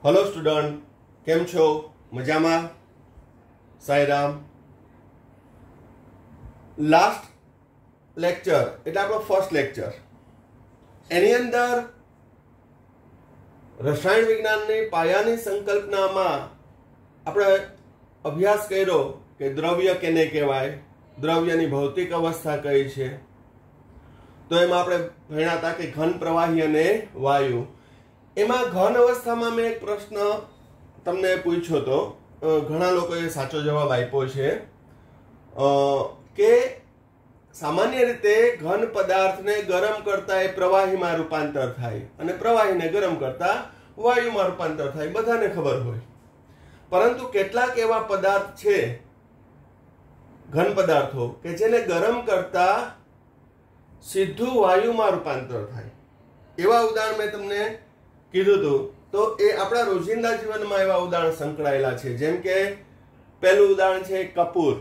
Hello student, केम छो? मजामा? Sairam. Last lecture એટલે આપણો ફર્સ્ટ લેક્ચર, એની અંદર રસાયણ વિજ્ઞાનની પાયાની સંકલ્પનામાં આપણે અભ્યાસ કર્યો કે દ્રવ્ય કેને કહેવાય, દ્રવ્યની ભૌતિક અવસ્થા કઈ છે. તો એમાં આપણે ભણ્યા હતા કે ઘન, પ્રવાહી અને વાયુ. એમાં ઘન અવસ્થામાં મેં એક પ્રશ્ન તમને પૂછ્યો હતો, ઘણા લોકોએ સાચો જવાબ આપ્યો છે કે સામાન્ય રીતે ઘન પદાર્થને ગરમ કરતા એ પ્રવાહીમાં રૂપાંતર થાય અને પ્રવાહીને ગરમ કરતા વાયુમાં રૂપાંતર થાય, બધાને ખબર હોય. પરંતુ કેટલાક એવા પદાર્થ છે, ઘન પદાર્થો, કે જેને ગરમ કરતા સીધું વાયુમાં રૂપાંતર થાય. એવા ઉદાહરણ મેં તમને કીધું હતું. તો એ આપણા રોજિંદા જીવનમાં એવા ઉદાહરણ સંકળાયેલા છે. જેમ કે પહેલું ઉદાહરણ છે કપૂર,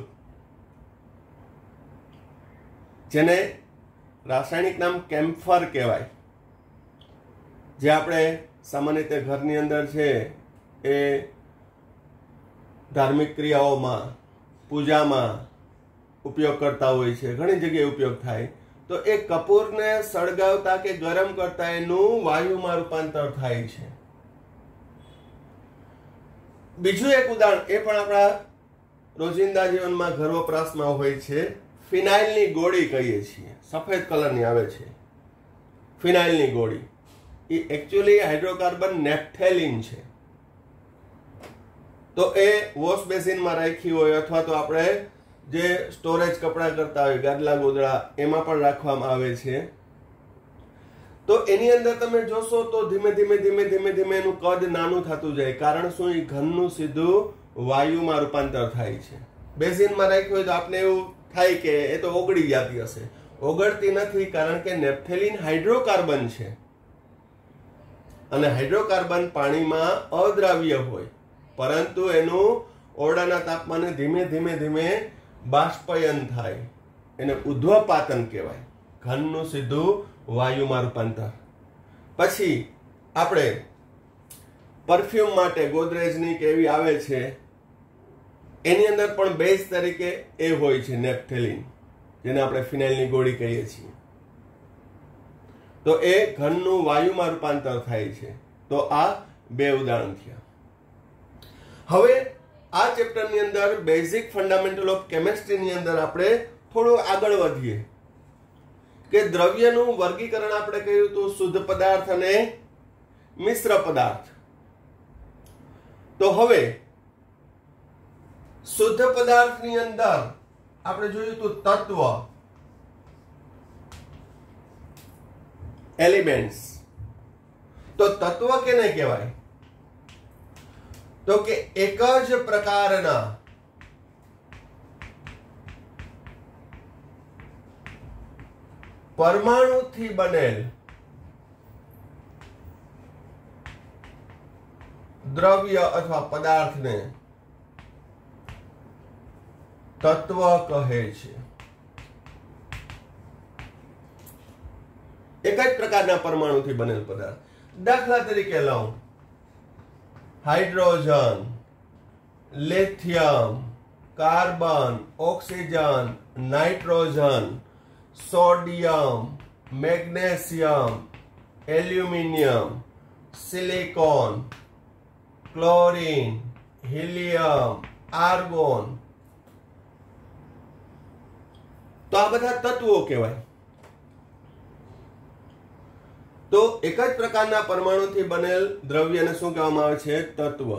જેને રાસાયણિક નામ કેમ્ફર કહેવાય, જે આપણે સામાન્ય રીતે ઘરની અંદર છે એ ધાર્મિક ક્રિયાઓમાં, પૂજામાં ઉપયોગ કરતા હોય છે, ઘણી જગ્યાએ ઉપયોગ થાય. તો એ કપૂરને સળગાવતા કે ગરમ કરતા એનું વાયુમાં રૂપાંતર થાય છે. બીજું એક ઉદાહરણ, એ પણ આપણા રોજિંદા જીવનમાં ઘર વપરાશમાં હોય છે, ફિનાઇલની ગોળી કહીએ છીએ, સફેદ કલરની આવે છે ફિનાઇલની ગોળી. એ એકચ્યુઅલી હાઇડ્રોકાર્બન નેપ્થેલિન છે. તો એ વોશ બેસિનમાં રાખી હોય અથવા તો આપણે જે સ્ટોરેજ કપડાં કરતા હોય, ગાદલા ગોદડા, એમાં પણ રાખવામાં આવે છે. તો એની અંદર તમે જોશો તો ધીમે ધીમે એનું કદ નાનું થતું જાય. કારણ શું? એ ઘનનું સીધું વાયુમાં રૂપાંતર થાય છે. બેસિનમાં રાખ્યું હોય તો આપણે એવું થાય કે એ તો ઓગળી જતી હશે. ઓગળતી નથી, કારણ કે નેપ્થેલિન હાઇડ્રોકાર્બન છે અને હાઇડ્રોકાર્બન પાણીમાં અદ્રાવ્ય હોય, પરંતુ એનું ઓરડાના તાપમાને ધીમે ધીમે બાષ્પયન થાય, એને ઉધ્વપાતન કહેવાય. ઘનનું સીધું વાયુમાં રૂપાંતર. પછી આપણે પરફ્યુમ માટે ગોદરેજની કે એવી આવે છે, એની અંદર પણ બેઝ તરીકે એ હોય છે નેપ્થેલિન, જેને આપણે ફિનાઇલની ગોળી કહીએ છીએ. તો એ ઘનનું વાયુમાં રૂપાંતર થાય છે. તો આ બે ઉદાહરણ થયા. હવે આ ચેપ્ટરની અંદર બેઝિક ફંડામેન્ટલ ઓફ કેમેસ્ટ્રીની અંદર આપણે થોડું આગળ વધીએ કે દ્રવ્યનું વર્ગીકરણ આપણે કહ્યું હતું શુદ્ધ પદાર્થ અને મિશ્ર પદાર્થ. તો હવે શુદ્ધ પદાર્થની અંદર આપણે જોયું હતું તત્વ, એલિમેન્ટ્સ. તો તત્વ કેને કહેવાય? તો કે એક જ પ્રકારના પરમાણુથી બનેલ દ્રવ્ય અથવા પદાર્થને તત્વ કહે છે. એક જ પ્રકારના પરમાણુથી બનેલ પદાર્થ. દાખલા તરીકે લઉં, hydrogen, lithium, carbon, oxygen, nitrogen, sodium, magnesium, aluminium, silicon, chlorine, helium, argon. તો આ બધા તત્વો કહેવાય. તો એક જ પ્રકારના પરમાણુથી બનેલ દ્રવ્યને શું કહેવામાં આવે છે? તત્વ.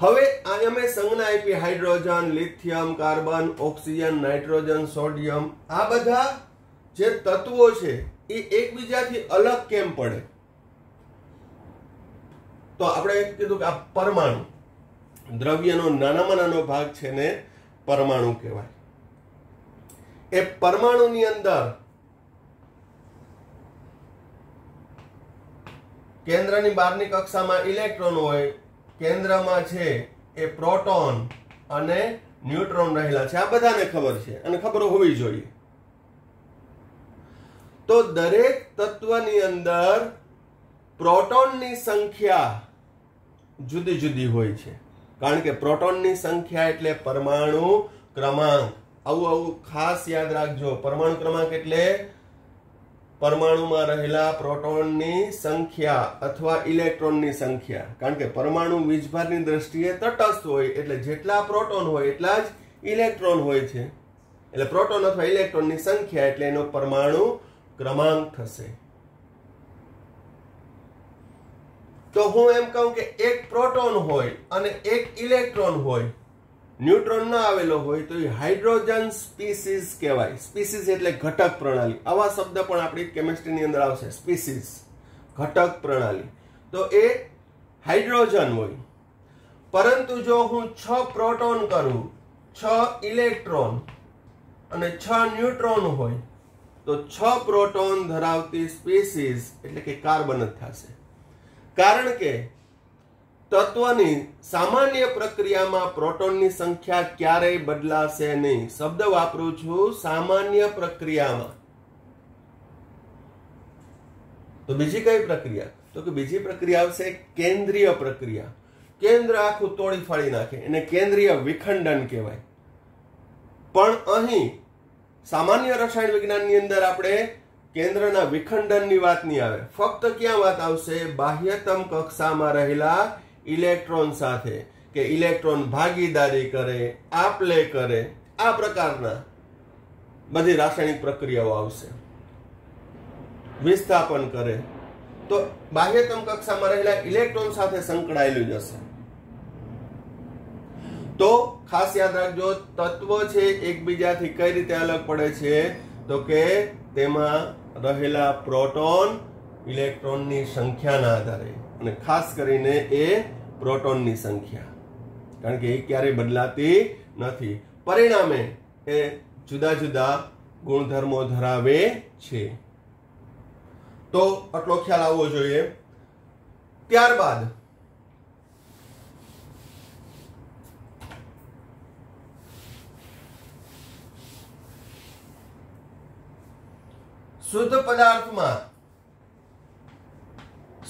હવે અહીંયા મેં સંજ્ઞા આપી, hydrogen, lithium, carbon, oxygen, nitrogen, sodium. આ બધા જે તત્વો છે એ એકબીજાથી અલગ કેમ પડે? તો આપણે કીધું કે આ પરમાણુ, દ્રવ્યનો નાનામાં નાનો ભાગ છે ને પરમાણુ કહેવાય. એ પરમાણુની અંદર કેન્દ્રની બહારની કક્ષામાં ઇલેક્ટ્રોન હોય, કેન્દ્રમાં છે એ પ્રોટોન અને ન્યુટ્રોન રહેલા છે. આ બધાને ખબર છે અને ખબર હોવી જોઈએ. તો દરેક તત્વની અંદર પ્રોટોનની સંખ્યા જુદી જુદી હોય છે, કારણ કે પ્રોટોનની સંખ્યા એટલે પરમાણુ ક્રમાંક. આવું ખાસ યાદ રાખજો. પરમાણુ ક્રમાંક એટલે પરમાણુમાં રહેલા પ્રોટોનની સંખ્યા અથવા ઇલેક્ટ્રોનની સંખ્યા. કારણ કે પરમાણુ વીજભારની દ્રષ્ટિએ તટસ્થ હોય, એટલે જેટલા પ્રોટોન હોય એટલા જ ઇલેક્ટ્રોન હોય છે. એટલે પ્રોટોન અથવા ઇલેક્ટ્રોનની સંખ્યા એટલે એનો પરમાણુ ક્રમાંક થશે. તો હું એમ કહું કે એક પ્રોટોન હોય અને એક ઇલેક્ટ્રોન હોય, ન્યુટ્રોન ન આવેલો હોય, તો એ હાઇડ્રોજન સ્પીસીસ કહેવાય. સ્પીસીસ એટલે ઘટક પ્રણાલી. આવા શબ્દ પણ આપણી કેમિસ્ટ્રીની અંદર આવશે. સ્પીસીસ ઘટક પ્રણાલી. તો એ હાઇડ્રોજન હોય. પરંતુ જો હું 6 પ્રોટોન કરું, 6 ઇલેક્ટ્રોન અને 6 ન્યુટ્રોન હોય, તો 6 પ્રોટોન ધરાવતી સ્પીસીસ એટલે કે કાર્બન જ થશે. કારણ કે તત્વની સામાન્ય પ્રક્રિયામાં પ્રોટોનની સંખ્યા ક્યારેય બદલાશે નહીં. શબ્દ વાપરું છું સામાન્ય પ્રક્રિયામાં. તો બીજી કઈ પ્રક્રિયા? તો કે બીજી પ્રક્રિયા આવશે કેન્દ્રીય પ્રક્રિયા. કેન્દ્ર આખું તોડી ફાડી નાખે, એને કેન્દ્રીય વિખંડન કહેવાય. પણ અહીં સામાન્ય રસાયણ વિજ્ઞાનની અંદર આપણે કેન્દ્રના વિખંડનની વાત નહીં આવે. ફક્ત ક્યાં વાત આવશે? બાહ્યતમ કક્ષામાં રહેલા ઇલેક્ટ્રોન સાથે, કે ઇલેક્ટ્રોન ભાગીદારી કરે, આપ-લે કરે, આ પ્રકારના બધી રાસાયણિક પ્રક્રિયાઓ આવશે. વિસ્થાપન કરે, તો બાહ્યતમ કક્ષામાં રહેલા ઇલેક્ટ્રોન સાથે સંકળાયેલું જ હશે. તો ખાસ યાદ રાખજો, તત્વ છે એકબીજાથી કઈ રીતે અલગ પડે છે? તો કે તેમાં રહેલા પ્રોટોન ઇલેક્ટ્રોનની સંખ્યાના આધારે, અને ખાસ કરીને એ પ્રોટોનની સંખ્યા, કારણ કે એ ક્યારેય બદલાતી નથી. પરિણામે એ જુદા જુદા ગુણધર્મો ધરાવે છે. તો આટલો ખ્યાલ આવવો જોઈએ. ત્યારબાદ શુદ્ધ પદાર્થમાં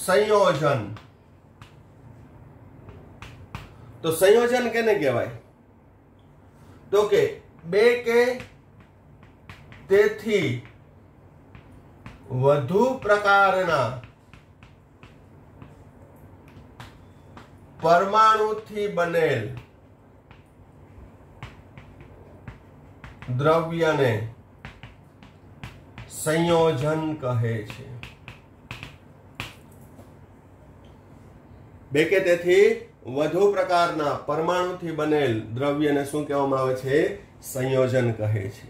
સંયોજન. તો સંયોજન કેને કહેવાય? તો કે 2 કે તેથી વધુ પ્રકારના પરમાણુથી બનેલ દ્રવ્યને સંયોજન કહે છે. 2 કે તેથી વધુ પ્રકારના પરમાણુથી બનેલ દ્રવ્યને શું કહેવામાં આવે છે? સંયોજન કહે છે.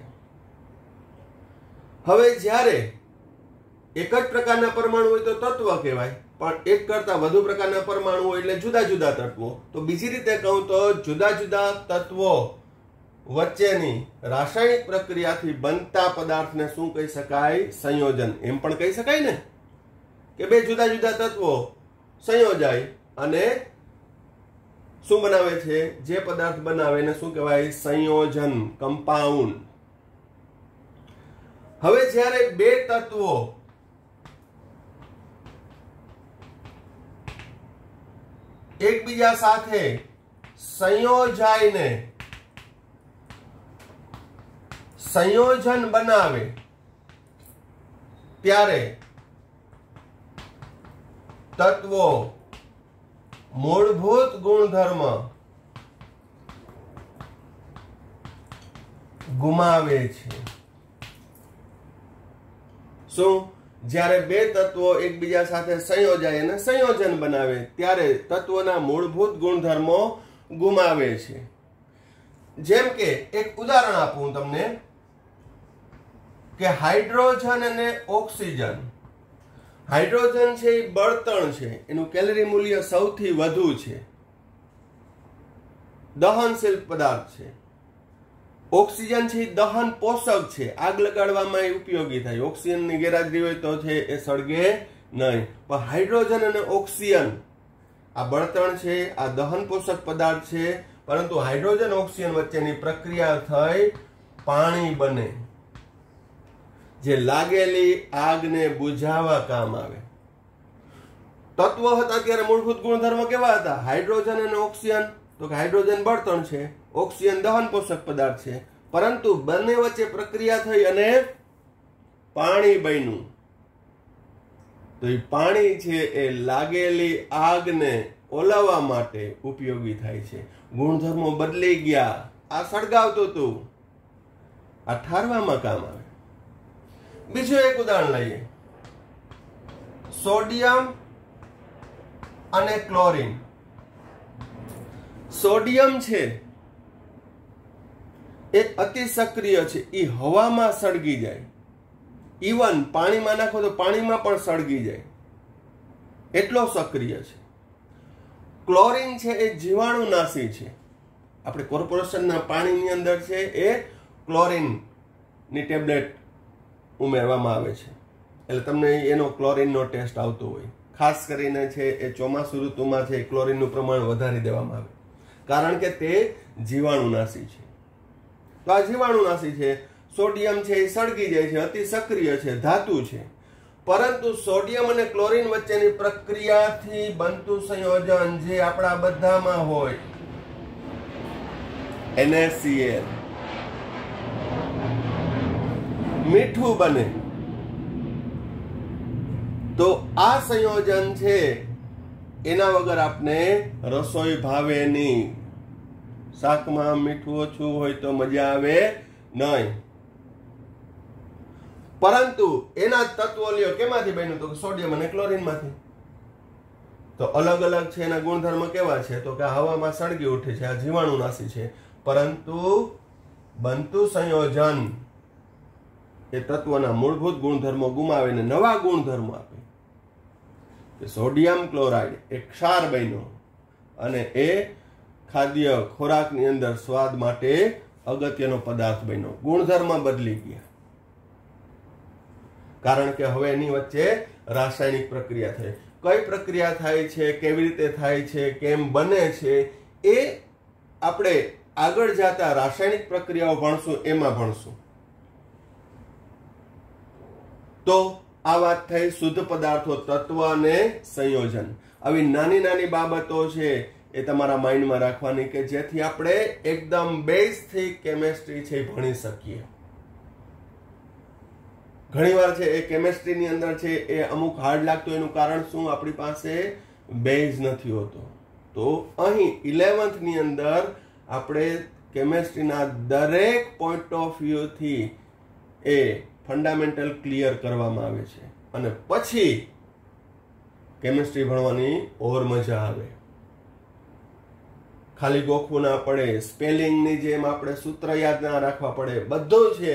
હવે જ્યારે એક જ પ્રકારના પરમાણુ હોય તો તત્વ કહેવાય, પણ એક કરતા વધુ પ્રકારના પરમાણુ હોય એટલે જુદા જુદા તત્વો. તો બીજી રીતે કહું તો જુદા જુદા તત્વો વચ્ચેની રાસાયણિક પ્રક્રિયાથી બનતા પદાર્થને શું કહી શકાય? સંયોજન. એમ પણ કહી શકાય ને કે 2 જુદા જુદા તત્વો સંયોજાય અને શું બનાવે છે? જે પદાર્થ બનાવે એને શું કહેવાય? સંયોજન, કમ્પાઉન્ડ. હવે જ્યારે 2 તત્વો એકબીજા સાથે સંયોજાઈને સંયોજન બનાવે ત્યારે તત્વો મૂળભૂત ગુણધર્મ ગુમાવે છે. શું? જ્યારે 2 તત્વો એકબીજા સાથે સંયોજાય અને સંયોજન બનાવે ત્યારે તત્વોના મૂળભૂત ગુણધર્મો ગુમાવે છે. જેમ કે એક ઉદાહરણ આપું તમને કે હાઇડ્રોજન અને ઓક્સિજન. હાઇડ્રોજન છે એ બળતણ છે, એનું કેલરી મૂલ્ય સૌથી વધુ છે, દહનશીલ પદાર્થ છે. ઓક્સિજન છે એ દહન પોષક છે, આગ લગાડવામાં એ ઉપયોગી થાય. ઓક્સિજનની ગેરહાજરી હોય તો છે એ સળગે નહીં. પણ હાઇડ્રોજન અને ઓક્સિજન આ બળતણ છે, આ દહન પોષક પદાર્થ છે, પરંતુ હાઇડ્રોજન ઓક્સિજન વચ્ચેની પ્રક્રિયા થઈ પાણી બને, જે લાગેલી આગને બુઝાવવા કામ આવે. તત્વો હતા ત્યારે મૂળભૂત ગુણધર્મ કેવા હતા? હાઇડ્રોજન અને ઓક્સિજન. તો કે હાઇડ્રોજન બળતણ છે, ઓક્સિજન દહન પોષક પદાર્થ છે, પરંતુ બંને વચ્ચે પ્રક્રિયા થઈ અને પાણી બન્યું. તો એ પાણી છે એ લાગેલી આગને ઓલવવા માટે ઉપયોગી થાય છે. ગુણધર્મો બદલી ગયા. આ સળગાવતું હતું, આ ઠારવામાં કામ આવે. બીજું એક ઉદાહરણ લઈએ. સોડિયમ અને ક્લોરીન. સોડિયમ છે એ અતિ સક્રિય છે, એ હવામાં સળગી જાય. ઇવન પાણીમાં નાખો તો પાણીમાં પણ સળગી જાય, એટલો સક્રિય છે. ક્લોરીન છે એ જીવાણુનાશી છે. આપણે કોર્પોરેશનના પાણીની અંદર છે એ ક્લોરીનની ટેબ્લેટ ઉમેરવામાં આવે છે, એટલે તમને એનો ક્લોરીનનો ટેસ્ટ આવતો હોય. ખાસ કરીને છે એ ચોમાસુ ઋતુમાં છે ક્લોરીનનું પ્રમાણ વધારી દેવામાં આવે, કારણ કે તે જીવાણુનાશી છે. તો આ જીવાણુનાશી છે. સોડિયમ છે એ સળગી જાય છે, અતિ સક્રિય છે, ધાતુ છે. પરંતુ સોડિયમ અને ક્લોરીન વચ્ચેની પ્રક્રિયાથી બનતું સંયોજન જે આપણા બધામાં હોય, NaCl, મીઠું બને. તો આ સંયોજન છે એના વગર આપને રસોઈ ભાવે નહીં. શાકમાં મીઠું ઓછું હોય તો મજા આવે નહીં. પરંતુ એના તત્વો લ્યો કેમાંથી બન્યું? તો સોડિયમ અને ક્લોરીન માંથી. તો અલગ અલગ છે, એના ગુણધર્મ કેવા છે? તો કે હવામાં સળગી ઉઠે છે, આ જીવાણુનાશી છે, પરંતુ બનતું સંયોજન એ તત્વના મૂળભૂત ગુણધર્મો ગુમાવીને નવા ગુણધર્મો આપે. સોડિયમ ક્લોરાઇડ એ ક્ષાર બન્યો અને એ ખાદ્ય ખોરાકની અંદર સ્વાદ માટે અગત્યનો પદાર્થ બન્યો. ગુણધર્મ બદલી ગયા, કારણ કે હવે એની વચ્ચે રાસાયણિક પ્રક્રિયા થઈ. કઈ પ્રક્રિયા થાય છે, કેવી રીતે થાય છે, કેમ બને છે, એ આપણે આગળ જતા રાસાયણિક પ્રક્રિયાઓ ભણશું, એમાં ભણશું. તો આ વાત થઈ શુદ્ધ પદાર્થો, તત્વ અને સંયોજન. આવી નાની નાની બાબતો છે એ તમારા માઇન્ડમાં રાખવાની, કે જેથી આપણે એકદમ બેઝથી કેમેસ્ટ્રી છે ભણી શકીએ. ઘણીવાર છે એ કેમેસ્ટ્રીની અંદર છે એ અમુક હાર્ડ લાગતું, એનું કારણ શું? આપણી પાસે બેઝ નથી હોતો. તો અહીં 11th ની અંદર આપણે કેમેસ્ટ્રીના દરેક પોઈન્ટ ઓફ વ્યૂથી એ ફંડામેન્ટલ ક્લિયર કરવામાં આવે છે, અને પછી કેમેસ્ટ્રી ભણવાની ઓર મજા આવે. ખાલી ગોખવું ના પડે, સ્પેલિંગની જેમ આપણે સૂત્ર યાદ ના રાખવા પડે. બધું છે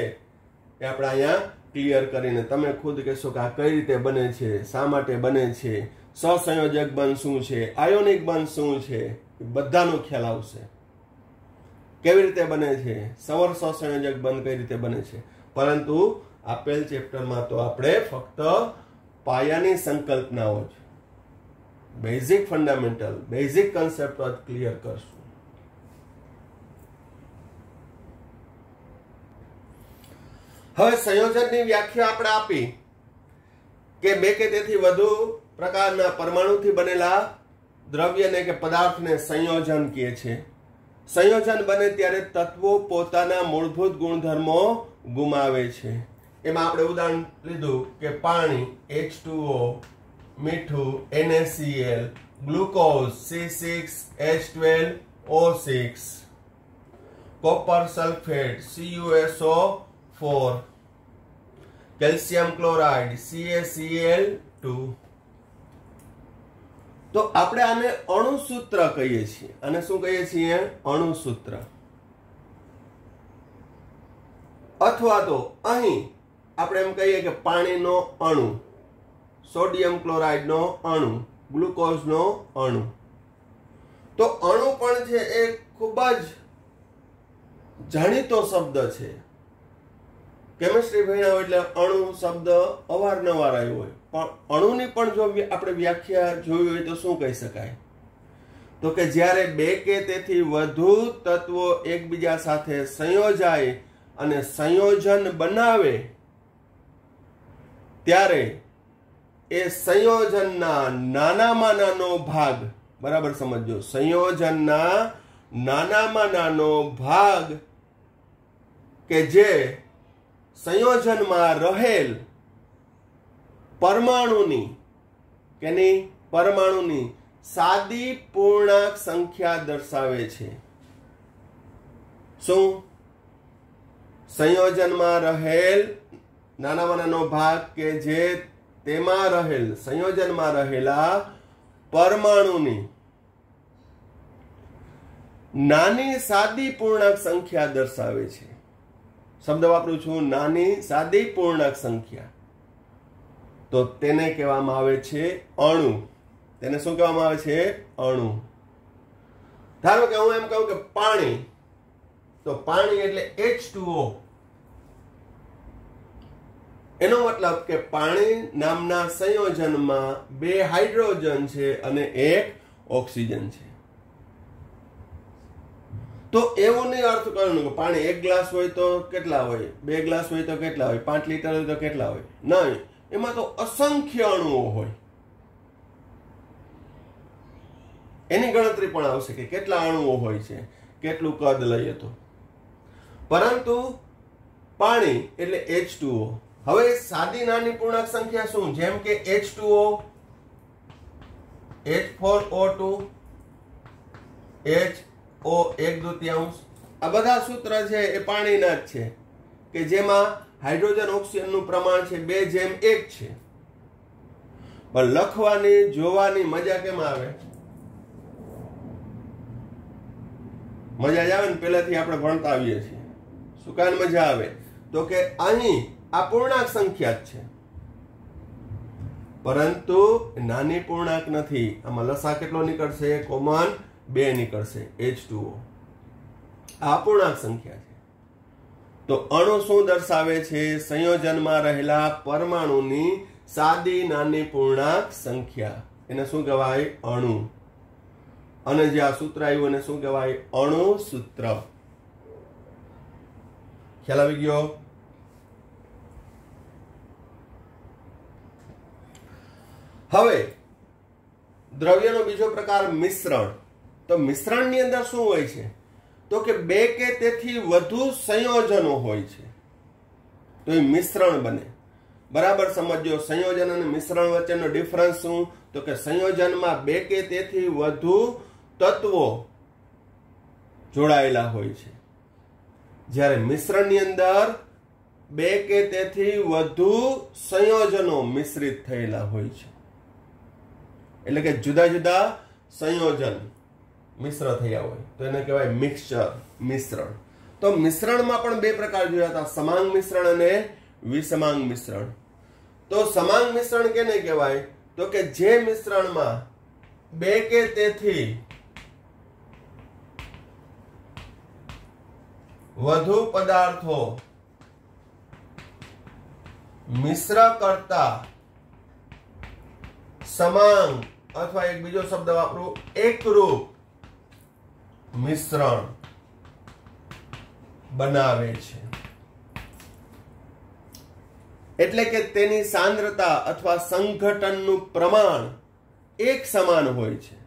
એ આપણે અહીંયા ક્લિયર કરીને તમે ખુદ કહેશો કે આ કઈ રીતે બને છે, શા માટે બને છે, સહસંયોજક બંધ શું છે, આયોનિક બંધ શું છે, બધાનો ખ્યાલ આવશે. કેવી રીતે બને છે, સવર સહસંયોજક બંધ કઈ રીતે બને છે. પરંતુ આપેલ ચેપ્ટરમાં તો આપણે ફક્ત પાયાની સંકલ્પનાઓ જ, બેઝિક ફંડામેન્ટલ, બેઝિક કન્સેપ્ટ જ ક્લિયર કરશું. હવે સંયોજનની વ્યાખ્યા આપણે આપી કે બે કે તેથી વધુ પ્રકારના પરમાણુથી બનેલા દ્રવ્યને કે પદાર્થને સંયોજન કહે છે. સંયોજન બને ત્યારે તત્વો પોતાના મૂળભૂત ગુણધર્મો ગુમાવે છે. એમાં આપણે ઉદાહરણ લીધું કે પાણી H2O, મીઠું NaCl, glucose C6H12O6, copper sulphate CuSO4, calcium chloride CaCl2. તો આપણે આને અણુસૂત્ર કહીએ છીએ. અને શું કહીએ છીએ? અણુસૂત્ર. અથવા તો અહીં આપણે એમ કહીએ કે પાણીનો અણુ, સોડિયમ ક્લોરાઇડનો અણુ, ગ્લુકોઝનો અણુ. તો અણુ પણ છે એ ખૂબ જ જાણીતો શબ્દ છે. કેમિસ્ટ્રી ભણ્યા હોય એટલે અણુ શબ્દ અવારનવાર આવ્યો હોય, પણ અણુની પણ જો આપણે વ્યાખ્યા જોઈ હોય તો શું કહી શકાય? તો કે જ્યારે બે કે તેથી વધુ તત્વો એકબીજા સાથે સંયોજાય અને સંયોજન બનાવે ત્યારે એ સંયોજનના નાનામાં નાનો ભાગ, બરાબર સમજો, સંયોજનના નાનામાં નાનો ભાગ કે જે સંયોજનમાં રહેલ પરમાણુની સાદી પૂર્ણાંક સંખ્યા દર્શાવે છે. શું? સંયોજનમાં રહેલ નાનામાં નાનો ભાગ કે જે તેમાં રહેલ સંયોજનમાં રહેલા પરમાણુની નાની સાદી પૂર્ણાંક સંખ્યા દર્શાવે છે. શબ્દ વાપરું છું, નાની સાદી પૂર્ણાંક સંખ્યા. તો તેને કહેવામાં આવે છે અણુ. તેને શું કહેવામાં આવે છે? અણુ. ધારો કે હું એમ કહું કે પાણી, તો પાણી એટલે H2O. એનો મતલબ કે પાણી નામના સંયોજનમાં 2 હાઇડ્રોજન છે અને 1 ઓક્સિજન છે. તો એવું નહીં અર્થ કરવાનું કે પાણી 1 ગ્લાસ હોય તો કેટલા હોય, 2 ગ્લાસ હોય તો કેટલા હોય, 5 લીટર હોય તો કેટલા હોય. નહીં, એમાં તો અસંખ્ય અણુઓ હોય. એની ગણતરી પણ આવશે કે કેટલા અણુઓ હોય છે, કેટલું કદ લઈએ તો. પરંતુ પાણી એટલે H2O. હવે સાદી નાની પૂર્ણાંક સંખ્યા શું? જેમ કે H2O, H4O2, HO 1/2, આ બધા સૂત્ર છે એ પાણીના જ છે કે જેમાં હાઇડ્રોજન ઓક્સિજનનું પ્રમાણ છે 2:1 છે. પણ લખવાની જોવાની મજા કેમ આવે? મજા જ આવે ને, પહેલાથી આપણે ભણતા આવીએ છીએ. શું કાન મજા આવે? તો કે અહીં આ પૂર્ણાંક સંખ્યા જ છે, પરંતુ નાની પૂર્ણાંક નથી. આમાં લસા કેટલો નીકળશે? કોમન 2 નીકળશે, H2O. આ પૂર્ણાંક સંખ્યા છે. તો અણુ શું દર્શાવે છે? સંયોજનમાં રહેલા પરમાણુની સાદી નાની પૂર્ણાંક સંખ્યા. એને શું કહેવાય? અણુ. અને જે આ સૂત્ર આવ્યું એને શું કહેવાય? અણુ સૂત્ર. ખ્યાલ આવી ગયો? હવે દ્રવ્યનો બીજો પ્રકાર મિશ્રણ. તો મિશ્રણની અંદર શું હોય છે? તો કે 2 કે તેથી વધુ સંયોજનો હોય છે, તો એ મિશ્રણ બને. બરાબર સમજો. સંયોજન અને મિશ્રણ વચ્ચેનો ડિફરન્સ શું? તો કે સંયોજનમાં 2 કે તેથી વધુ તત્વો જોડાયેલા હોય છે, જ્યારે મિશ્રણની અંદર 2 કે તેથી વધુ સંયોજનો મિશ્રિત થયેલા હોય છે. એટલે કે જુદા જુદા સંયોજન મિશ્ર થયા હોય તો એને કહેવાય મિક્સચર, મિશ્રણ. તો મિશ્રણમાં પણ 2 પ્રકાર જોયા હતા, સમાંગ મિશ્રણ અને વિષમાંગ મિશ્રણ. તો સમાંગ મિશ્રણ કેને કહેવાય? તો કે જે મિશ્રણમાં 2 કે તેથી વધુ પદાર્થો મિશ્ર કરતા સમાંગ અથવા એક બીજો શબ્દ વાપરું, એકરૂપ મિશ્રણ બનાવે છે. એટલે કે તેની સાંદ્રતા અથવા સંઘટનનું પ્રમાણ એક સમાન હોય છે.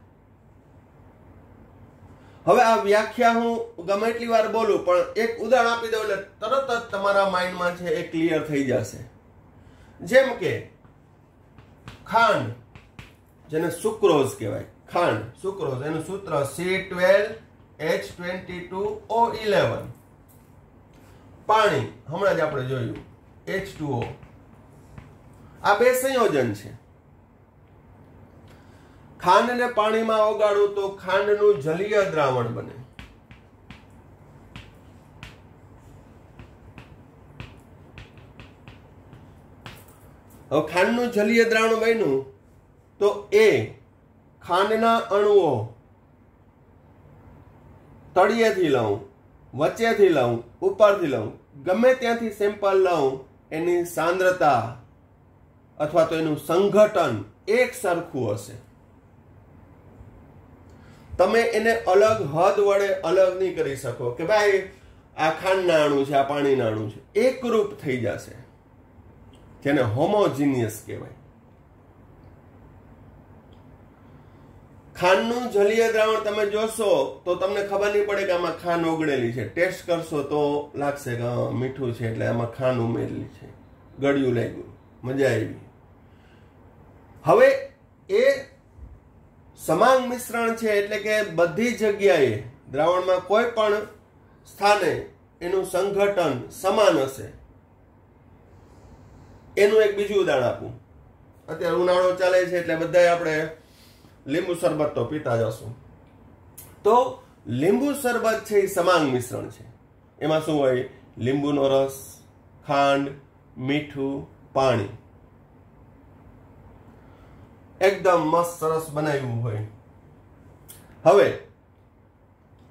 હવે આ વ્યાખ્યા હું ગમે એટલી વાર બોલું પણ એક ઉદાહરણ આપી દઉં એટલે તરત જ તમારા માઇન્ડમાં છે એ ક્લિયર થઈ જશે. જેમ કે ખાંડ, જેને સુક્રોઝ કહેવાય, ખાંડ સુક્રોઝ, એનું સૂત્ર C12H22O11. પાણી હમણાં જ આપણે જોયું H2O. આ 2 સંયોજન છે. ખાંડને પાણીમાં ઓગાળું તો ખાંડનું જલીય દ્રાવણ બને. હવે ખાંડનું જલીય દ્રાવણ બન્યું તો એ ખાંડના અણુઓ તળિયેથી લઉં, વચ્ચેથી લઉં, ઉપરથી લઉં, ગમે ત્યાંથી સેમ્પલ લઉં, એની સાંદ્રતા અથવા તો એનું સંઘટન એક સરખું હશે. તમે એને અલગ હદ વડે અલગ નહીં કરી શકો કે ભાઈ આ ખાંડના અણુ છે, આ પાણીના અણુ છે. એકરૂપ થઈ જશે, જેને હોમોજીનિયસ કહેવાય. ખાંડનું જલીય દ્રાવણ તમે જોશો તો તમને ખબર નહીં પડે કે આમાં ખાંડ ઓગળેલી છે. ટેસ્ટ કરશો તો લાગશે કે મીઠું છે એટલે આમાં ખાંડ ઉમેરેલી છે, ગળ્યું લાગ્યું, મજા આવી. હવે એ સમાંગ મિશ્રણ છે એટલે કે બધી જગ્યાએ દ્રાવણમાં કોઈ પણ સ્થાને એનું સંઘટન સમાન હશે. એનું એક બીજું ઉદાહરણ આપું. અત્યારે ઉનાળો ચાલે છે એટલે બધા આપણે લીંબુ શરબત તો પીતા જશું. તો લીંબુ શરબત છે એ સમાંગ મિશ્રણ છે. એમાં શું હોય? લીંબુનો રસ, ખાંડ, મીઠું, પાણી, એકદમ મસ્ત સરસ બનાવ્યું હોય. હવે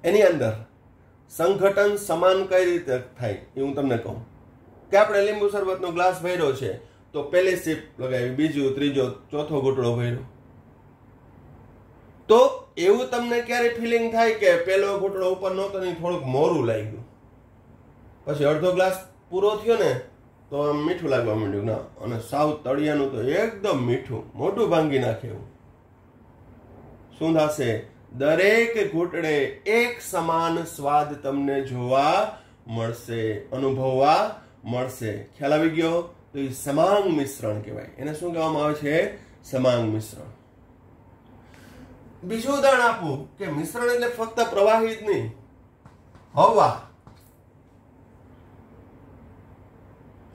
એની અંદર સંઘટન સમાન કઈ રીતે થાય એ હું તમને કહું કે આપણે લીંબુ શરબતનો ગ્લાસ ભર્યો છે તો પહેલી સીપ લગાવી, બીજું, ત્રીજો, ચોથો ઘૂંટડો ભર્યો. તો એવું તમને ક્યારે ફિલિંગ થાય કે પહેલો ઘૂંટડો ઉપર નહોતો ને થોડુંક મોરું લાગ્યું, પછી અડધો ગ્લાસ પૂરો થયો ને તો આમ મીઠું લાગવા માંડ્યું? ના. અને સાવ તળિયાનું તો એકદમ મીઠું, મોઢું ભાંગી નાખે એવું. શું થશે? દરેક ઘૂંટડે એક સમાન સ્વાદ તમને જોવા મળશે, અનુભવવા મળશે. ખ્યાલ આવી ગયો? તો એ સમાંગ મિશ્રણ કહેવાય. એને શું કહેવામાં આવે છે? સમાંગ મિશ્રણ. બીજું ઉદાહરણ આપું કે મિશ્રણ એટલે ફક્ત પ્રવાહી જ નહીં, હવા.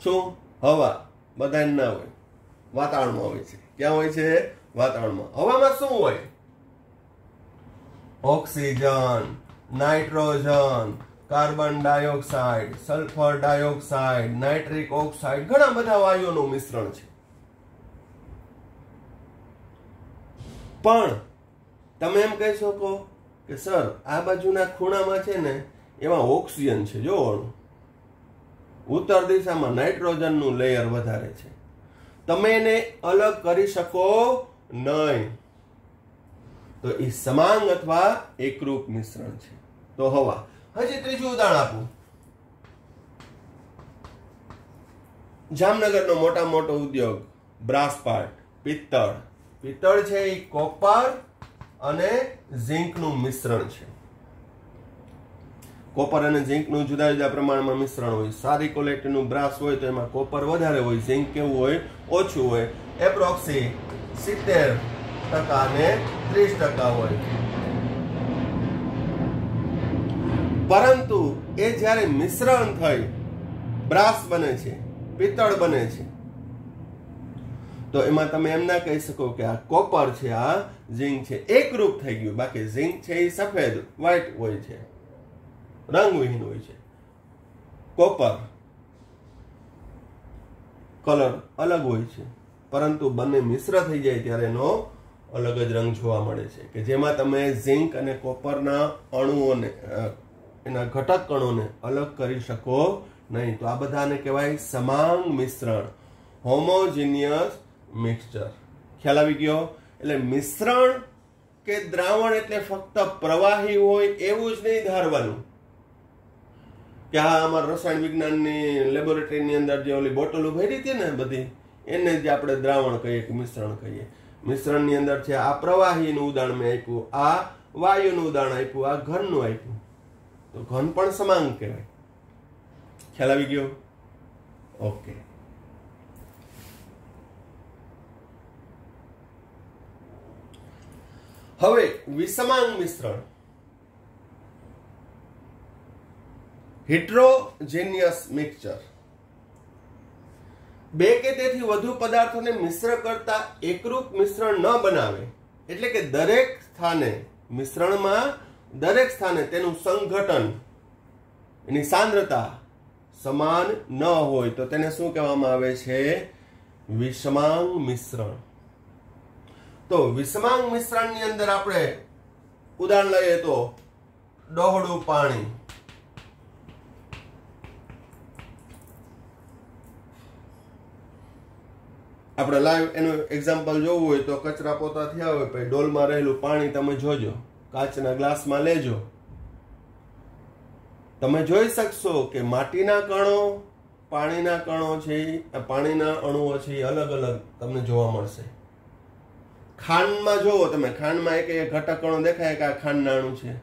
શું? હવા બધા ના હોય, વાતાવરણમાં હોય છે. ક્યાં હોય છે? વાતાવરણમાં. હવામાં શું હોય? Oxygen, nitrogen, carbon dioxide, sulphur dioxide, nitric oxide, ઘણા બધા વાયુઓનું મિશ્રણ છે. પણ તમે એમ કહી શકો કે સર આ બાજુના ખૂણામાં છે ને એમાં ઓક્સિજન છે, જો ઉત્તર દિશામાં નાઇટ્રોજનનું લેયર વધારે છે. તમે એને અલગ કરી શકો નહીં. તો એ સમાંગ અથવા એકરૂપ મિશ્રણ છે. તો હવા. હજી ત્રીજું ઉદાહરણ આપું. જામનગરનો મોટા મોટો ઉદ્યોગ બ્રાસ પાર્ટ, પિત્તળ. પિત્તળ છે એ કોપર અને ઝીંકનું મિશ્રણ છે. કોપર અને ઝીંકનું જુદા જુદા પ્રમાણમાં મિશ્રણ હોય. સારી ક્વોલિટીનું બ્રાસ હોય તો એમાં કોપર વધારે હોય, ઝીંક કેવું હોય? ઓછું હોય. એપ્રોક્સી 70% અને 30% હોય. પરંતુ એ જ્યારે મિશ્રણ થઈ બ્રાસ બને છે, પિત્તળ બને છે, તો એમાં તમે એમ ના કહી શકો કે આ કોપર છે, આ ઝીંક છે. એકરૂપ થઈ ગયું. બાકી ઝીંક છે એ સફેદ વ્હાઈટ હોય છે, રંગવિહીન હોય છે. કોપર કલર અલગ હોય છે, પરંતુ બંને મિશ્ર થઈ જાય ત્યારે એનો અલગ જ રંગ જોવા મળે છે, કે જેમાં તમે ઝીંક અને કોપરના અણુઓને, એના ઘટક કણોને અલગ કરી શકો નહીં. તો આ બધાને કહેવાય સમાંગ મિશ્રણ, હોમોજીનિયસ મિક્સચર. ખ્યાલ આવી ગયો? એટલે મિશ્રણ કે દ્રાવણ એટલે ફક્ત પ્રવાહી હોય એવું જ નહીં ધારવાનું કે હા અમારા રસાયણ વિજ્ઞાનની લેબોરેટરીની અંદર જે ઓલી બોટલો ભરી હતી ને બધી, એને જ આપણે દ્રાવણ કહીએ કે મિશ્રણ કહીએ. મિશ્રણની અંદર છે આ પ્રવાહીનું ઉદાહરણ મેં આપ્યું, આ વાયુનું ઉદાહરણ આપ્યું, આ ઘનનું આપ્યું. તો ઘન પણ સમાંગ કહેવાય. ખ્યાલ આવી ગયો? ઓકે. હવે વિષમાંગ મિશ્રણ, હિટ્રોજેનિયસ મિક્સચર. બે કે તેથી વધુ પદાર્થોને મિશ્ર કરતા એકરૂપ મિશ્રણ ન બનાવે, એટલે કે દરેક સ્થાને મિશ્રણમાં દરેક સ્થાને તેનું સંઘટન, એની સાંદ્રતા સમાન ન હોય તો તેને શું કહેવામાં આવે છે? વિષમાંગ મિશ્રણ. તો વિષમાંગ મિશ્રણની અંદર આપણે ઉદાહરણ લઈએ તો ડહોળું પાણી. આપણે લાઈવ એનું એક્ઝામ્પલ જોવું હોય તો કચરા પોતા થયા હોય પછી ડોલમાં રહેલું પાણી તમે જોજો, કાચના ગ્લાસમાં લેજો, તમે જોઈ શકશો કે માટીના કણો, પાણીના કણો છે, પાણીના અણુઓ છે, અલગ અલગ તમને જોવા મળશે. ખાંડમાં જોવો તમે, ખાંડમાં એક ઘટક કણો દેખાય કે આ ખાંડના અણુ છે,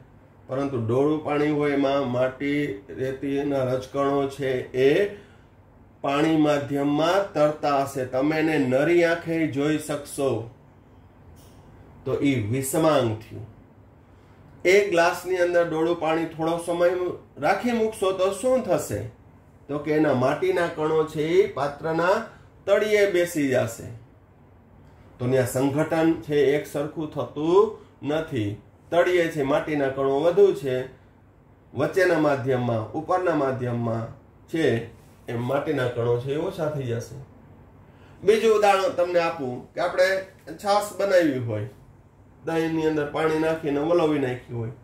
પરંતુ ડોળું પાણી હોય એમાં માટી રેતીના રજકણો છે એ પાણી માધ્યમમાં તરતા હશે. તમે એને નરી આંખે જોઈ શકશો. તો એ વિષમાંગ થયું. એક ગ્લાસની અંદર ડોળું પાણી થોડો સમય રાખી મૂકશો તો શું થશે? તો કે એના માટીના કણો છે એ પાત્રના તળિયે બેસી જશે. તો ત્યાં સંઘટન છે એક સરખું થતું નથી. તળિયે છે માટીના કણો વધુ છે, વચ્ચેના માધ્યમમાં ઉપરના માધ્યમમાં છે એમ માટીના કણો છે એ ઓછા થઈ જશે. બીજું ઉદાહરણ તમને આપું કે આપણે છાશ બનાવી હોય, દહીંની અંદર પાણી નાખીને વલોવી નાખ્યું હોય.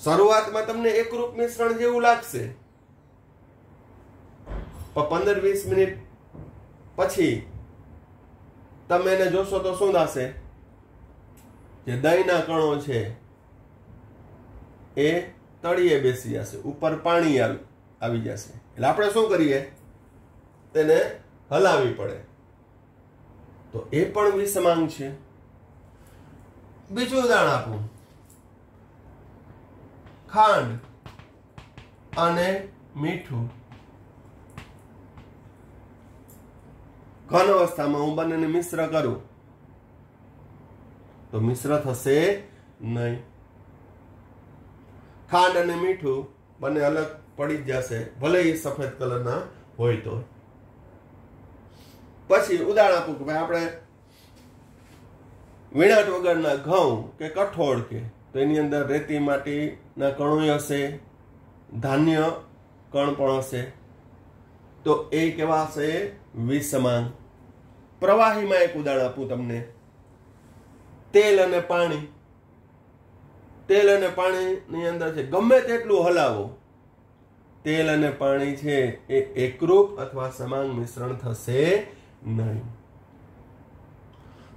શરૂઆતમાં તમને એકરૂપ મિશ્રણ જેવું લાગશે, પણ 15-20 મિનિટ પછી તમે એને જોશો તો શું થશે? જે દહીંના કણો છે એ તળિયે બેસી જશે, ઉપર પાણી આવી જશે. એટલે આપણે શું કરીએ? તેને હલાવી પડે. તો એ પણ વિષમાંગ છે. બીજું ઉદાહરણ આપું. ખાંડ અને મીઠું ઘન અવસ્થામાં હું બંનેને મિશ્ર કરું તો મિશ્ર થશે નહીં. ખાંડ અને મીઠું બંને અલગ પડી જ જશે, ભલે એ સફેદ કલરના હોય તો. પછી ઉદાહરણ આપું કે ભાઈ આપણે વીણાટ વગરના ઘઉં કે કઠોળ કે તો એની અંદર રેતી માટીના કણો હશે, ધાન્ય કણ પણ હશે. તો એ કેવા હશે? વિષમાંગ. પ્રવાહીમાં એક ઉદાહરણ આપું તમને. તેલ અને પાણી. તેલ અને પાણીની અંદર છે ગમે તેટલું હલાવો, તેલ અને પાણી છે એ એકરૂપ અથવા સમાંગ મિશ્રણ થશે નહીં.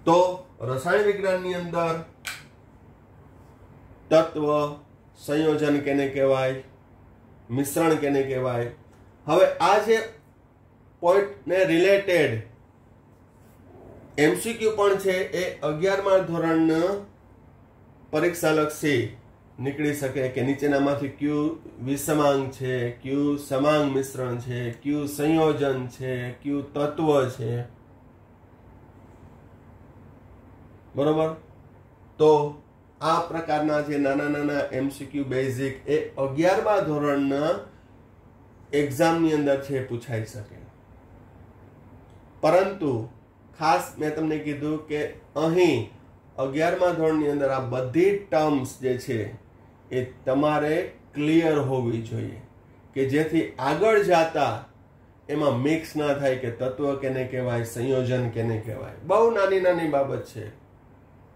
તો રસાયણ વિજ્ઞાનની અંદર તત્વ સંયોજન કેને કહેવાય, મિશ્રણ કેને કહેવાય. હવે આ જે પોઈન્ટને રિલેટેડ એમસીક્યુ પણ છે એ 11મા ધોરણના પરીક્ષાલક્ષી નીકળી શકે કે નીચેનામાંથી ક્યુ વિષમાંગ છે, ક્યુ સમાંગ મિશ્રણ છે, ક્યુ સંયોજન છે, ક્યુ તત્વ છે. બરોબર? તો આ પ્રકારના જે નાના નાના એમસીક્યુ બેઝિક એ 11મા ધોરણના એક્ઝામની અંદર છે પૂછાઈ શકે. પરંતુ ખાસ મેં તમને કીધું કે અહીં 11મા ધોરણની અંદર આ બધી ટર્મ્સ જે છે એ તમારે ક્લિયર હોવી જોઈએ કે જેથી આગળ જતા એમાં મિક્સ ના થાય કે તત્વ કેને કહેવાય, સંયોજન કેને કહેવાય. બહુ નાની નાની બાબત છે,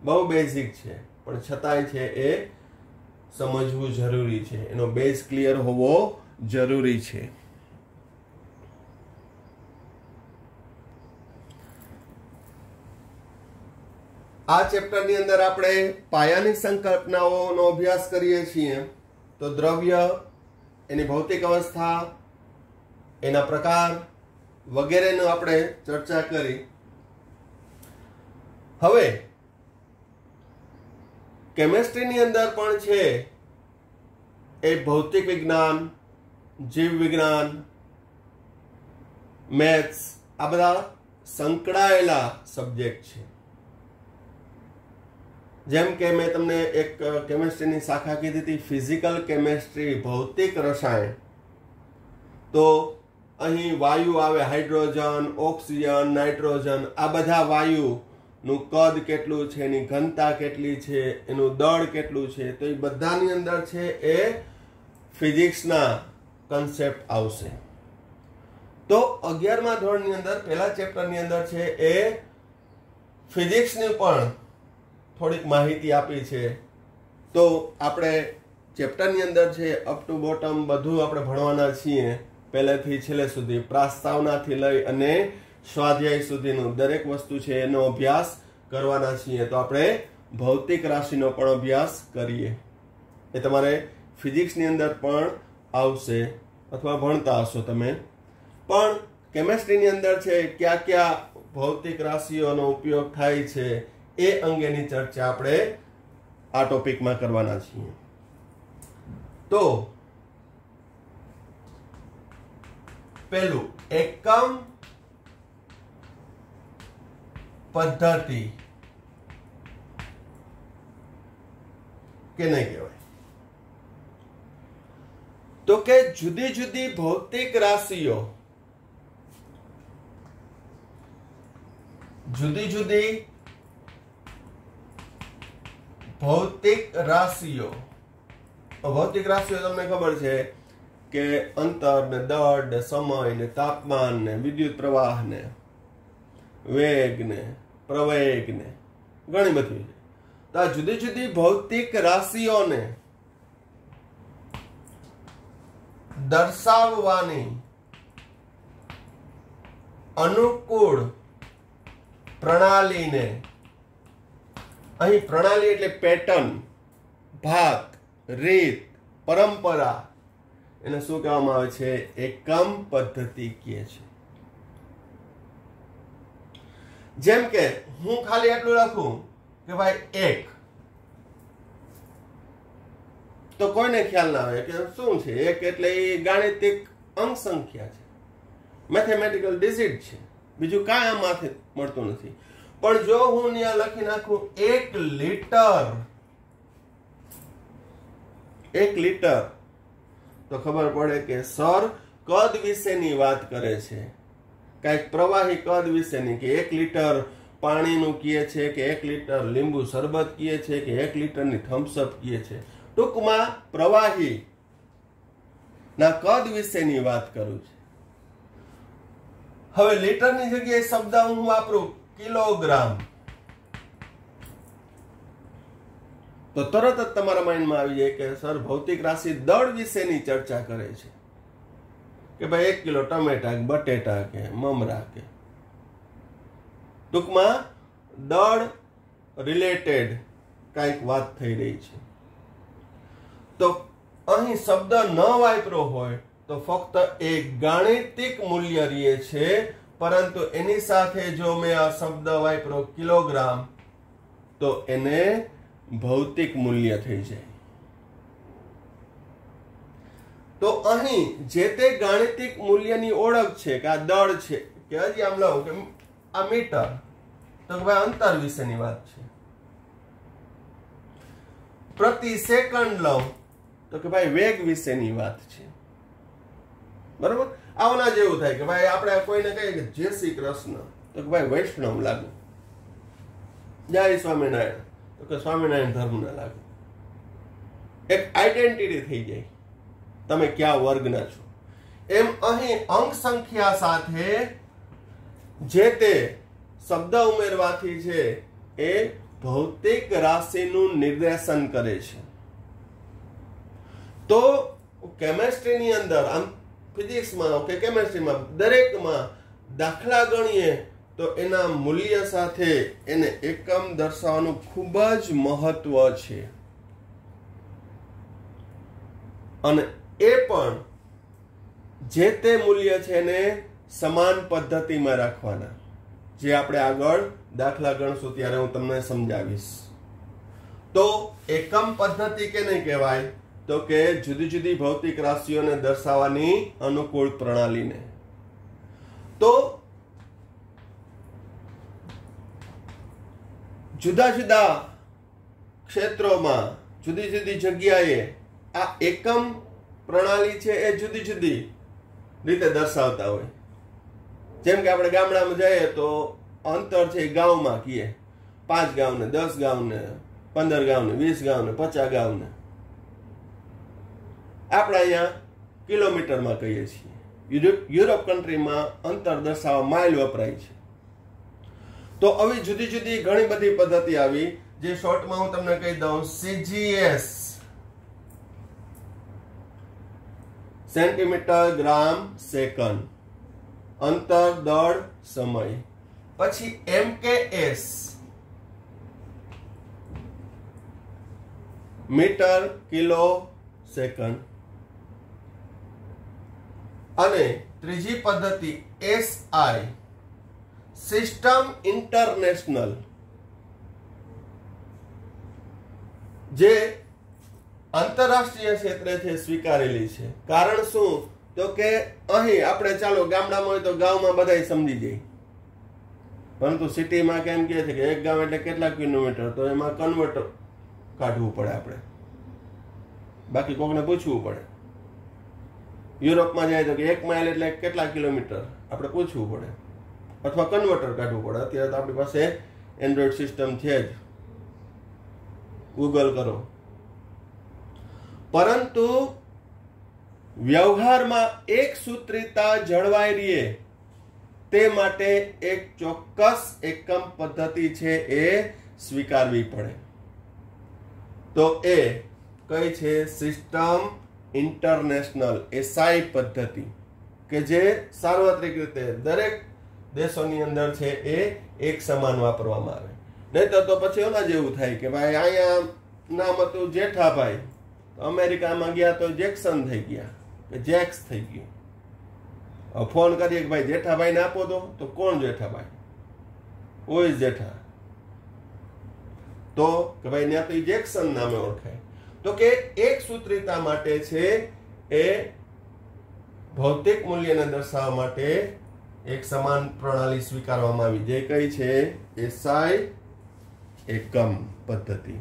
બહુ બેઝિક છે, પણ છતાંય છે એ સમજવું જરૂરી છે. એનો બેઝ ક્લિયર હોવો જરૂરી છે. આ ચેપ્ટરની અંદર આપણે પાયાની સંકલ્પનાઓનો અભ્યાસ કરીએ છીએ. તો દ્રવ્ય, એની ભૌતિક અવસ્થા, એના પ્રકાર વગેરેનો આપણે ચર્ચા કરી. હવે કેમેસ્ટ્રીની અંદર પણ છે એ ભૌતિક વિજ્ઞાન, જીવ વિજ્ઞાન, મેથ્સ આ બધા સંકળાયેલા સબ્જેક્ટ છે. જેમ કે મેં તમને એક કેમેસ્ટ્રીની શાખા કીધી હતી, ફિઝિકલ કેમેસ્ટ્રી, ભૌતિક રસાયણ. તો અહીં વાયુ આવે, હાઇડ્રોજન, ઓક્સિજન, નાઇટ્રોજન. આ બધા વાયુનું કદ કેટલું છે, એની ઘનતા કેટલી છે, એનું દળ કેટલું છે, તો એ બધાની અંદર છે એ ફિઝિક્સના કન્સેપ્ટ આવશે. તો 11મા ધોરણની અંદર પહેલા ચેપ્ટરની અંદર છે એ ફિઝિક્સની પણ થોડીક માહિતી આપી છે. તો આપણે ચેપ્ટરની અંદર છે અપ ટુ બોટમ બધું આપણે ભણવાના છીએ, પહેલેથી છેલ્લે સુધી, પ્રાસ્તાવનાથી લઈ અને સ્વાધ્યાય સુધીનું દરેક વસ્તુ છે એનો અભ્યાસ કરવાના છીએ. તો આપણે ભૌતિક રાશિનો પણ અભ્યાસ કરીએ. એ તમારે ફિઝિક્સની અંદર પણ આવશે અથવા ભણતા હશો તમે. પણ કેમેસ્ટ્રીની અંદર છે કયા કયા ભૌતિક રાશિઓનો ઉપયોગ થાય છે, એ અંગેની ચર્ચા આપણે આ ટોપિકમાં કરવાના છીએ. તો પહેલું એકમ પદ્ધતિ કે નહીં કહેવાય? તો કે જુદી જુદી ભૌતિક રાશિઓ, જુદી જુદી ભૌતિક રાશિઓ. ભૌતિક રાશિઓ તમને ખબર છે કે અંતર ને દળ ને સમય ને તાપમાન ને વિદ્યુત પ્રવાહ ને વેગ ને પ્રવેગ ને ઘણી બધી. તો આ જુદી જુદી ભૌતિક રાશિઓને દર્શાવવાની અનુકૂળ પ્રણાલીને, અહીં પ્રણાલી એટલે પેટર્ન, ભાત, રીત, પરંપરા, એને શું કહેવામાં આવે છે? એકમ પદ્ધતિ કહે છે. જેમ કે હું ખાલી એટલું લખું કે ભાઈ એક, તો કોઈને ખ્યાલ ના આવે કે શું છે એક. એટલે એ ગાણિતિક અંક સંખ્યા છે, મેથેમેટિકલ ડિજિટ છે, બીજું કાંઈ આમાંથી મળતું નથી. પણ જો હું ત્યાં લખી નાખું 1 લીટર, 1 લીટર, તો ખબર પડે કે સર કદ વિશેની વાત કરે છે, કાંઈક પ્રવાહી કદ વિશેની, કે 1 લીટર પાણીનું કહે છે, કે 1 લીટર લીંબુ શરબત કહે છે, કે 1 લીટરની થમ્સઅપ કહે છે. ટૂંકમાં પ્રવાહી ના કદ વિશેની વાત કરું છું. હવે લીટરની જગ્યાએ શબ્દ હું વાપરું કિલોગ્રામ, તો તરત જ તમારા માઇન્ડમાં આવી જાય કે સર ભૌતિક રાશિ દળ વિશેની ચર્ચા કરે છે, કે ભાઈ 1 કિલો ટમેટા, બટેટા કે મમરા, કે ટૂંકમાં દળ રિલેટેડ કાંઈક વાત થઈ રહી છે. તો અહીં શબ્દ ન વાપરો હોય તો ફક્ત એક ગાણિતિક મૂલ્ય રહે છે, પરંતુ એની સાથે જો મેં આ શબ્દ વાપરો કિલોગ્રામ, તો એને ભૌતિક મૂલ્ય થઈ જાય. તો અહીં જે તે ગાણિતિક મૂલ્યની ઓળખ છે કે આ દળ છે, કે હજી આમ લઉં કે આ મીટર, તો ભાઈ અંતર વિશેની વાત છે. પ્રતિ સેકન્ડ લઉં તો કે ભાઈ વેગ વિશેની વાત છે. બરોબર? આવના જેવું થાય કે ભાઈ આપણે કોઈને કહીએ કે જય શ્રી કૃષ્ણ, તો કે ભાઈ વૈષ્ણવ લાગુ. જય સ્વામિનારાયણ, તો કે સ્વામિનારાયણ ધર્મના લાગુ. એક આઈડેન્ટિટી થઈ જાય, તમે કયા વર્ગના છો. એમ અહીં અંક સંખ્યા સાથે જે તે શબ્દ ઉમેરવાથી છે એ ભૌતિક રાશિનું નિર્દેશન કરે છે. તો કેમેસ્ટ્રીની અંદર, આમ ફિઝિક્સમાં કે કેમેસ્ટ્રીમાં દરેકમાં દાખલા ગણીએ તો એના મૂલ્ય સાથે એને એકમ દર્શાવવાનું ખૂબ જ મહત્વ છે. અને એ પણ જે તે મૂલ્ય છે એને સમાન પદ્ધતિમાં રાખવાના, જે આપણે આગળ દાખલા ગણશું ત્યારે હું તમને સમજાવીશ. તો એકમ પદ્ધતિ કે નહીં કહેવાય? તો કે જુદી જુદી ભૌતિક રાશિઓને દર્શાવવાની અનુકૂળ પ્રણાલીને. તો જુદા જુદા ક્ષેત્રોમાં, જુદી જુદી જગ્યાએ આ એકમ પ્રણાલી છે એ જુદી જુદી રીતે દર્શાવતા હોય. જેમ કે આપણે ગામડામાં જઈએ તો અંતર છે ગામમાં કહીએ 5 ગામ ને 10 ગામ ને 15 ગામ ને 20 ગામ ને 50 ગામ ને, આપણે અહીંયા કિલોમીટરમાં કહીએ છીએ. યુરોપ કન્ટ્રીમાં અંતર દર્શાવવા માઇલ વપરાય છે. તો આવી જુદી જુદી ઘણી બધી પદ્ધતિ આવી, જે શોર્ટમાં હું તમને કહી દઉં. CGS, સેન્ટીમીટર ગ્રામ સેકન્ડ, અંતર દળ સમય. પછી MKS, મીટર કિલો સેકન્ડ. અને ત્રીજી પદ્ધતિ SI, સિસ્ટમ ઇન્ટરનેશનલ જે આંતરરાષ્ટ્રીય ક્ષેત્રેથી સ્વીકારેલી છે. કારણ શું? તો કે અહીં આપણે ચાલો ગામડામાં હોય તો ગામમાં બધાય સમજી જાય, પરંતુ સિટીમાં કેમ કહે છે કે એક ગામ એટલે કેટલા કિલોમીટર, તો એમાં કન્વર્ટર કાઢવું પડે આપણે, બાકી કોકને પૂછવું પડે. યુરોપમાં જાય તો કે 1 માઇલ એટલે કેટલા કિલોમીટર આપણે પૂછવું પડે, અથવા કન્વર્ટર કાઢવું પડે. અત્યારે તો આપણી પાસે એન્ડ્રોઈડ સિસ્ટમ છે જ, ગૂગલ કરો. પરંતુ વ્યવહારમાં એક સૂત્રતા જળવાઈ રહે તે માટે એક ચોક્કસ એકમ પદ્ધતિ છે એ સ્વીકારવી પડે. તો એ કઈ છે? સિસ્ટમ ઇન્ટરનેશનલ SI પદ્ધતિ, કે જે સાર્વત્રિક રીતે દરેક દેશોની અંદર છે એ એક સમાન વાપરવામાં આવે. નહીં તો પછી ઓના જેવું થાય કે ભાઈ અહીંયા નામ હતું જેઠાભાઈ, અમેરિકામાં ગયા તો જેક્સન થઈ ગયા, કે જેક્સ થઈ ગયું. ફોન કરીએ કે ભાઈ જેઠાભાઈ ને આપો તો કોણ જેઠાભાઈ? ઓય જેઠા, તો કે ભાઈ ત્યાં તો જેક્સન નામે ઓળખાય. તો કે એક સૂત્રતા માટે છે એ ભૌતિક મૂલ્યને દર્શાવવા માટે એક સમાન પ્રણાલી સ્વીકારવામાં આવી, જે કઈ છે? SI એકમ પદ્ધતિ,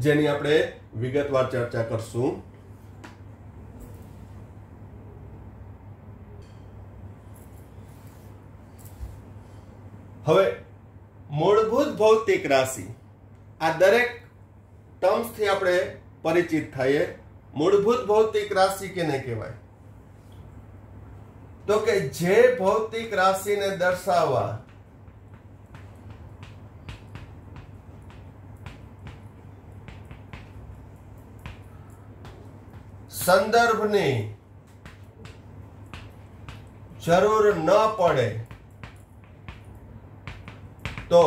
જેની આપણે વિગતવાર ચર્ચા કરશું. હવે મૂળભૂત ભૌતિક રાશિ, આ દરેક ટર્મ્સ થી આપણે પરિચિત થઈએ. મૂળભૂત ભૌતિક રાશિ કેને કહેવાય? તો કે જે ભૌતિક રાશિને દર્શાવવા સંદર્ભની જરૂર ન પડે તો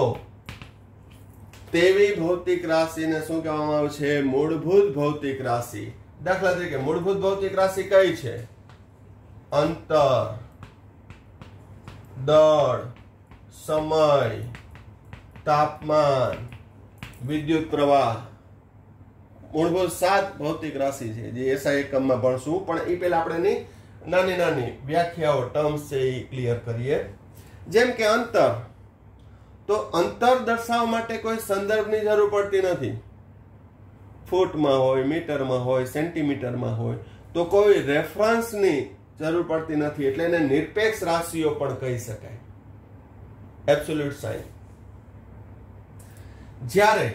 તેવી ભૌતિક રાશિને શું કહેવામાં આવે છે? મૂળભૂત ભૌતિક રાશિ. દાખલા તરીકે મૂળભૂત ભૌતિક રાશિ કઈ છે? અંતર, દળ, સમય, તાપમાન, વિદ્યુત પ્રવાહ. મૂળભૂત 7 ભૌતિક રાશિ છે જે SI એકમમાં ભણશું, પણ એ પહેલા આપણે એની નાની નાની વ્યાખ્યાઓ ટર્મ્સ છે એ ક્લિયર કરીએ. જેમ કે અંતર, તો અંતર દર્શાવવા માટે કોઈ સંદર્ભની જરૂર પડતી નથી. ફૂટમાં હોય, મીટરમાં હોય, સેન્ટીમીટરમાં હોય, તો કોઈ રેફરન્સની જરૂર પડતી નથી. એટલે એને નિરપેક્ષ રાશિઓ પણ કહી શકાય, એબ્સોલ્યુટ સાઇન. જ્યારે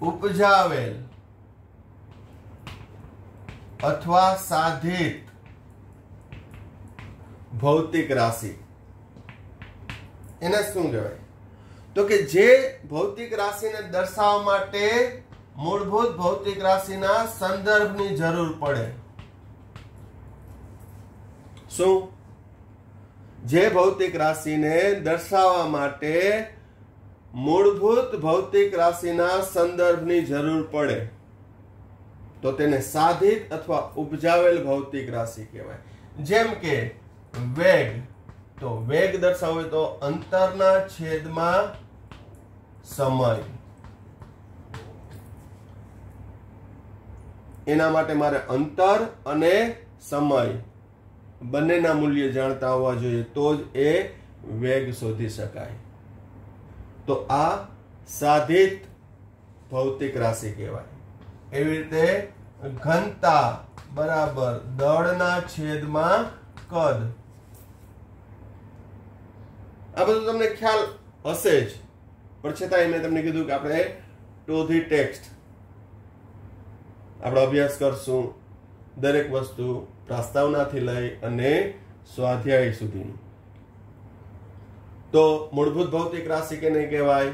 ઉપજાવેલ અથવા સાધિત ભૌતિક રાશિ, એને શું કહેવાય? તો કે જે ભૌતિક રાશિને દર્શાવવા માટે મૂળભૂત ભૌતિક રાશિના સંદર્ભની જરૂર પડે. શું? જે ભૌતિક રાશિને દર્શાવવા માટે મૂળભૂત ભૌતિક રાશિના સંદર્ભની જરૂર પડે તો તેને સાધિત અથવા ઉપજાવેલ ભૌતિક રાશિ કહેવાય. જેમ કે વેગ, તો વેગ દર્શાવે તો અંતરના છેદમાં સમય. એના માટે મારે અંતર અને સમય બંનેના મૂલ્ય જાણતા હોવા જોઈએ, તો જ એ વેગ શોધી શકાય. તો આ સાધિત ભૌતિક રાશિ કહેવાય. એવી રીતે ઘનતા બરાબર દળના છેદમાં કદ. આ બધું તમને ખ્યાલ હશે જ, પણ છતાંય મેં તમને કીધું કે આપણે ટુ ધી ટેક્સ્ટ આપણે અભ્યાસ કરશું. દરેક વસ્તુ પ્રસ્તાવનાથી લઈ અને સ્વાધ્યાય સુધી. તો મૂળભૂત ભૌતિક રાશિ કેને કહેવાય?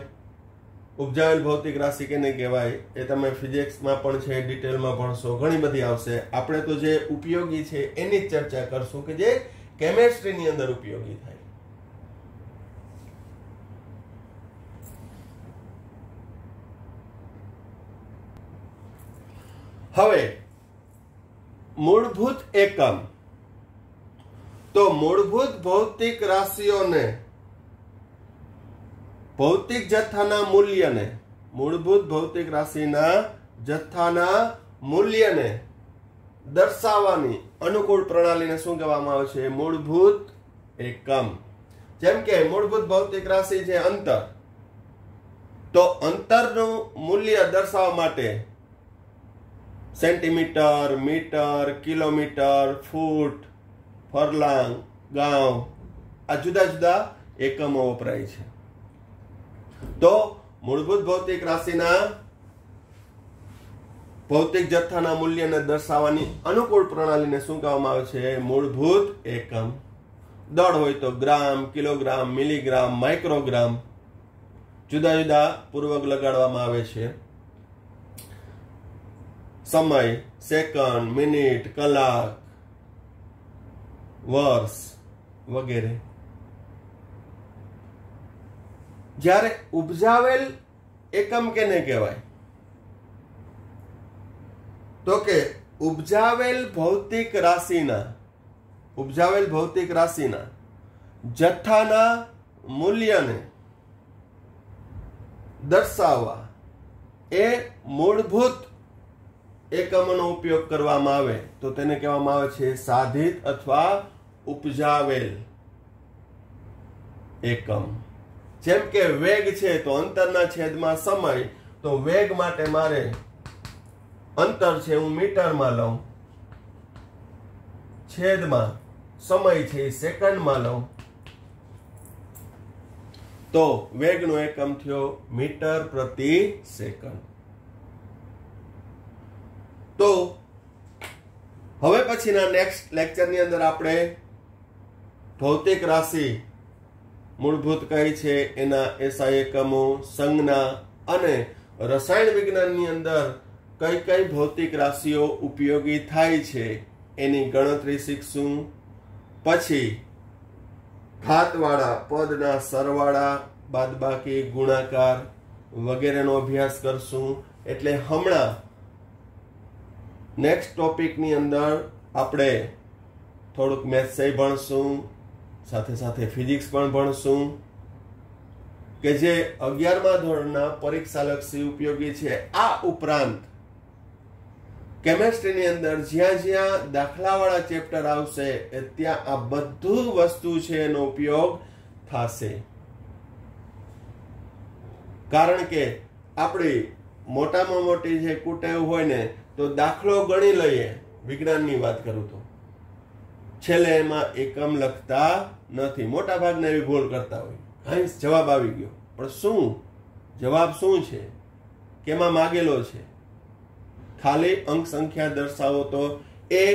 ઉપજાવેલ ભૌતિક રાશિ કેને કહેવાય? એ તમે ફિઝિક્સમાં પણ છે, ડિટેલમાં ભણશો, ઘણી બધી આવશે. આપણે તો જે ઉપયોગી છે એની જ ચર્ચા કરશું, કે જે કેમેસ્ટ્રીની અંદર ઉપયોગી થાય. હવે મૂળભૂત એકમ, તો મૂળભૂત ભૌતિક રાશિઓને ભૌતિક જથ્થાના મૂલ્યને, મૂળભૂત ભૌતિક રાશિના જથ્થાના મૂલ્યને દર્શાવવાની અનુકૂળ પ્રણાલીને શું કહેવામાં આવે છે? મૂળભૂત એકમ. જેમ કે મૂળભૂત ભૌતિક રાશિ છે અંતર, તો અંતરનું મૂલ્ય દર્શાવવા માટે સેન્ટીમીટર, મીટર, કિલોમીટર, ફૂટ, ફરલાંગ, ગાંવ આ જુદા જુદા એકમો વપરાય છે. તો મૂળભૂત ભૌતિક રાશિના ભૌતિક જથ્થાના મૂલ્યને દર્શાવવાની અનુકૂળ પ્રણાલીને શું કહેવામાં આવે છે? મૂળભૂત એકમ. દળ હોય તો ગ્રામ, કિલોગ્રામ, મિલીગ્રામ, માઇક્રોગ્રામ જુદા જુદા પૂર્વક લગાડવામાં આવે છે. સમય સેકન્ડ, મિનિટ, કલાક, વર્ષ વગેરે. જ્યારે ઉપજાવેલ એકમ કેને કહેવાય? તો કે ઉપજાવેલ ભૌતિક રાશિના જથ્થાના મૂલ્યને દર્શાવવા એ મૂળભૂત એકમનો ઉપયોગ કરવામાં આવે તો તેને કહેવામાં આવે છે સાધિત અથવા ઉપજાવેલ એકમ. જેમ કે વેગ છે તો અંતરના છેદમાં સમય, તો વેગ માટે મારે અંતર છે હું મીટરમાં લઉં, છેદમાં સમય છે સેકન્ડમાં લઉં, તો વેગનો એકમ થયો મીટર પ્રતિ સેકન્ડ. તો હવે પછીના નેક્સ્ટ લેક્ચરની અંદર આપણે ભૌતિક રાશિ મૂળભૂત કઈ છે, એના એસઆઈ એકમો, સંજ્ઞા અને રસાયણ વિજ્ઞાનની અંદર કઈ કઈ ભૌતિક રાશિઓ ઉપયોગી થાય છે એની ગણતરી શીખશું. પછી ઘાતવાળા પદના સરવાળા, બાદબાકી, ગુણાકાર વગેરેનો અભ્યાસ કરશું. એટલે હમણાં નેક્સ્ટ ટોપિકની અંદર આપણે થોડુંક મેથ્સ ભણશું, સાથે સાથે ફિઝિક્સ પણ ભણશું કે જે 11મા ધોરણના પરીક્ષાલક્ષી ઉપયોગી છે. આ ઉપરાંત કેમેસ્ટ્રીની અંદર જ્યાં જ્યાં દાખલાવાળા ચેપ્ટર આવશે ત્યાં આ બધું વસ્તુ છે એનો ઉપયોગ થશે. કારણ કે આપણી મોટામાં મોટી જે કુટેવ હોય ને તો દાખલો ગણી લઈએ, વિજ્ઞાનની વાત કરું તો છેલ્લે એમાં એકમ લખતા નથી. મોટા ભાગના એવી ભૂલ કરતા હોય, હા જવાબ આવી ગયો, પણ શું જવાબ શું છે, કેમાં માગેલો છે, ખાલી અંક સંખ્યા દર્શાવો તો એ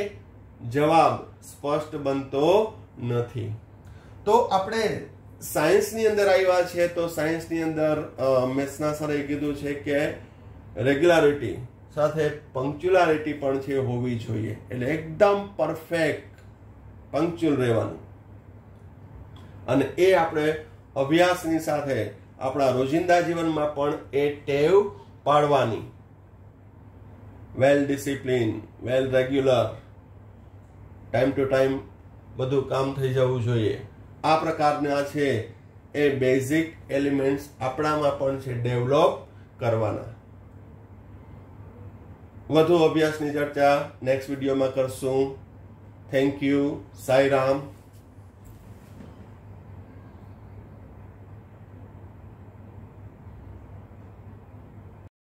જવાબ સ્પષ્ટ બનતો નથી. તો આપણે સાયન્સની અંદર આવ્યા છે તો સાયન્સની અંદર મેથ્સના સરે કીધું છે કે રેગ્યુલારિટી સાથે પંક્ચ્યુલારિટી પણ છે હોવી જોઈએ. એટલે એકદમ પરફેક્ટ પંક્ચ્યુઅલ રહેવાનું, અને એ આપણે અભ્યાસની સાથે આપણા રોજિંદા જીવનમાં પણ એ ટેવ પાડવાની. Well discipline, well regular, time to time બધું કામ થઈ જવું જોઈએ. આ પ્રકારના છે એ બેઝિક એલિમેન્ટ્સ આપણામાં પણ છે ડેવલપ કરવાના. વધુ અભ્યાસની ચર્ચા નેક્સ્ટ વિડીયોમાં કરશું. Thank you. સાઈ રામ.